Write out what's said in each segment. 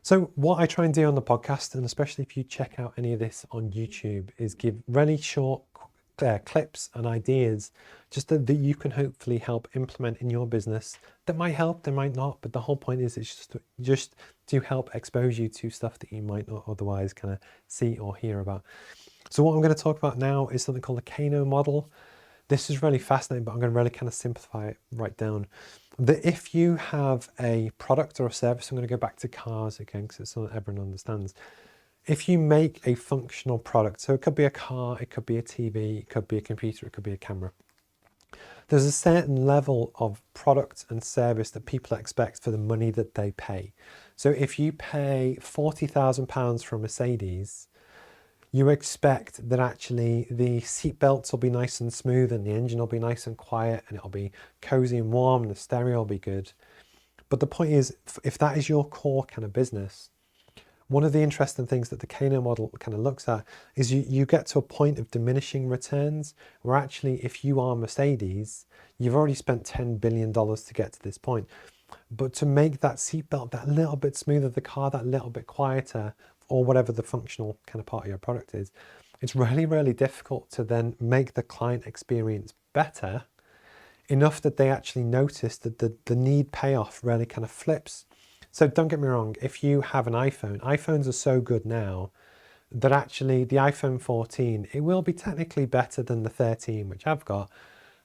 So what I try and do on the podcast, and especially if you check out any of this on YouTube, is give really short clips and ideas just that you can hopefully help implement in your business. That might help, they might not, but the whole point is it's just to help expose you to stuff that you might not otherwise kind of see or hear about. So what I'm going to talk about now is something called the Kano model. This is really fascinating, but I'm going to really kind of simplify it right down. That if you have a product or a service, I'm going to go back to cars again because it's something everyone understands. If you make a functional product, so it could be a car, it could be a TV, it could be a computer, it could be a camera. There's a certain level of product and service that people expect for the money that they pay. So if you pay £40,000 for a Mercedes, you expect that actually the seat belts will be nice and smooth and the engine will be nice and quiet and it'll be cozy and warm and the stereo will be good. But the point is, if that is your core kind of business, one of the interesting things that the Kano model kind of looks at is you get to a point of diminishing returns where actually if you are Mercedes, you've already spent $10 billion to get to this point. But to make that seatbelt that little bit smoother, the car that little bit quieter, or whatever the functional kind of part of your product is, it's really, really difficult to then make the client experience better enough that they actually notice that the need payoff really kind of flips. So don't get me wrong, if you have an iPhone, iPhones are so good now that actually the iPhone 14, it will be technically better than the 13, which I've got,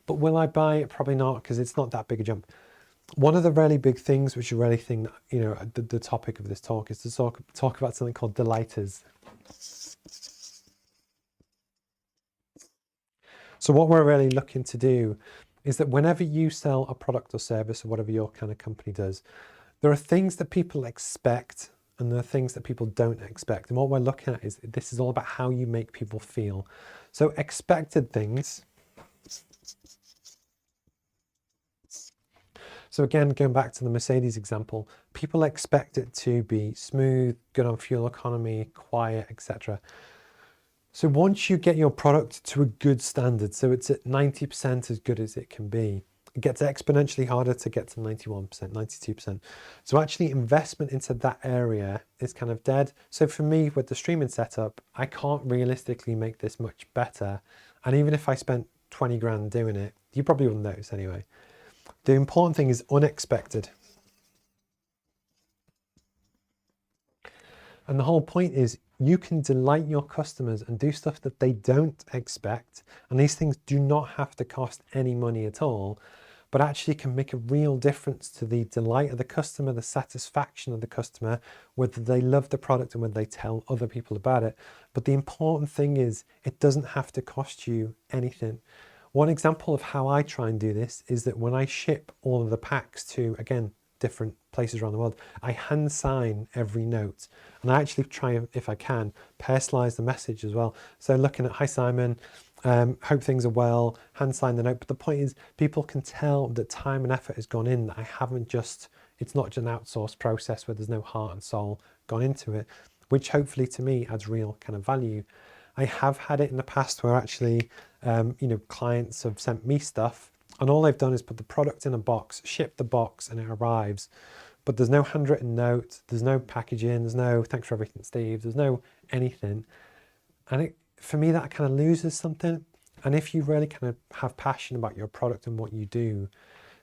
but will I buy it? Probably not, because it's not that big a jump. One of the really big things, which is really thing, the topic of this talk is to talk about something called delighters. So what we're really looking to do is that whenever you sell a product or service or whatever your kind of company does, there are things that people expect and there are things that people don't expect. And what we're looking at is this is all about how you make people feel. So expected things. So again, going back to the Mercedes example, people expect it to be smooth, good on fuel economy, quiet, etc. So once you get your product to a good standard, so it's at 90% as good as it can be, it gets exponentially harder to get to 91%, 92%. So actually investment into that area is kind of dead. So for me, with the streaming setup, I can't realistically make this much better. And even if I spent 20 grand doing it, you probably wouldn't notice anyway. The important thing is unexpected. And the whole point is you can delight your customers and do stuff that they don't expect. And these things do not have to cost any money at all, but actually can make a real difference to the delight of the customer, the satisfaction of the customer, whether they love the product and whether they tell other people about it. But the important thing is it doesn't have to cost you anything. One example of how I try and do this is that when I ship all of the packs to, again, different places around the world, I hand sign every note. And I actually try, if I can, personalize the message as well. So looking at, hi Simon, hope things are well, hand sign the note. But the point is people can tell that time and effort has gone in, that I haven't just, it's not just an outsourced process where there's no heart and soul gone into it, which hopefully to me adds real kind of value. I have had it in the past where actually, clients have sent me stuff and all they've done is put the product in a box, ship the box and it arrives. But there's no handwritten note, there's no packaging, there's no thanks for everything, Steve, there's no anything. And for me, that kind of loses something. And if you really kind of have passion about your product and what you do,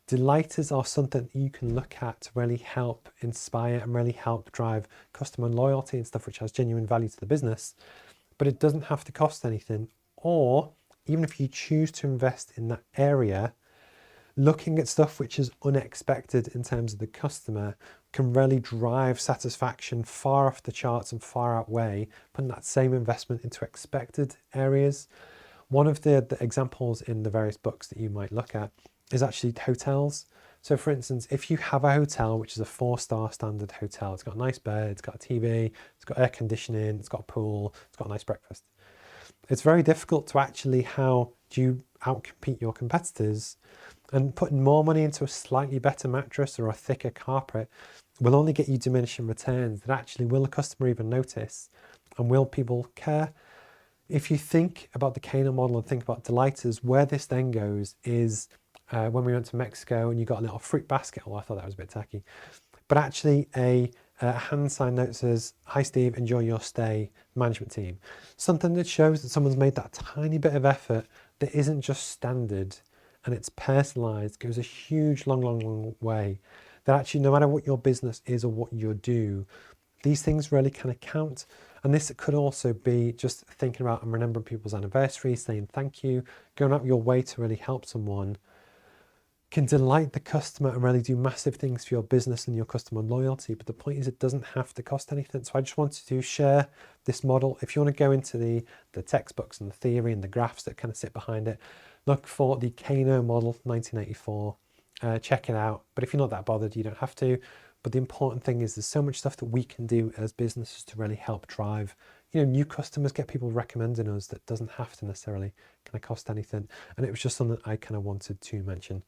delighters are something that you can look at to really help inspire and really help drive customer loyalty and stuff which has genuine value to the business. But it doesn't have to cost anything. Or even if you choose to invest in that area, looking at stuff which is unexpected in terms of the customer can really drive satisfaction far off the charts and far outweigh putting that same investment into expected areas. One of the examples in the various books that you might look at is actually hotels. So for instance, if you have a hotel, which is a 4-star standard hotel, it's got a nice bed, it's got a TV, it's got air conditioning, it's got a pool, it's got a nice breakfast. It's very difficult to actually, how do you outcompete your competitors? And putting more money into a slightly better mattress or a thicker carpet will only get you diminishing returns. That actually, will the customer even notice? And will people care? If you think about the Kano model and think about delighters, where this then goes is when we went to Mexico and you got a little fruit basket. Oh, I thought that was a bit tacky. But actually a A hand sign note says, "Hi Steve, enjoy your stay, management team." Something that shows that someone's made that tiny bit of effort that isn't just standard and it's personalized, goes a huge, long way. That actually, no matter what your business is or what you do, these things really kind of count. And this could also be just thinking about and remembering people's anniversaries, saying thank you, going out your way to really help someone can delight the customer and really do massive things for your business and your customer loyalty. But the point is, it doesn't have to cost anything. So I just wanted to share this model. If you want to go into the textbooks and the theory and the graphs that kind of sit behind it, look for the Kano model, 1984. Check it out. But if you're not that bothered, you don't have to. But the important thing is there's so much stuff that we can do as businesses to really help drive, new customers, get people recommending us that doesn't have to necessarily kind of cost anything. And it was just something I kind of wanted to mention.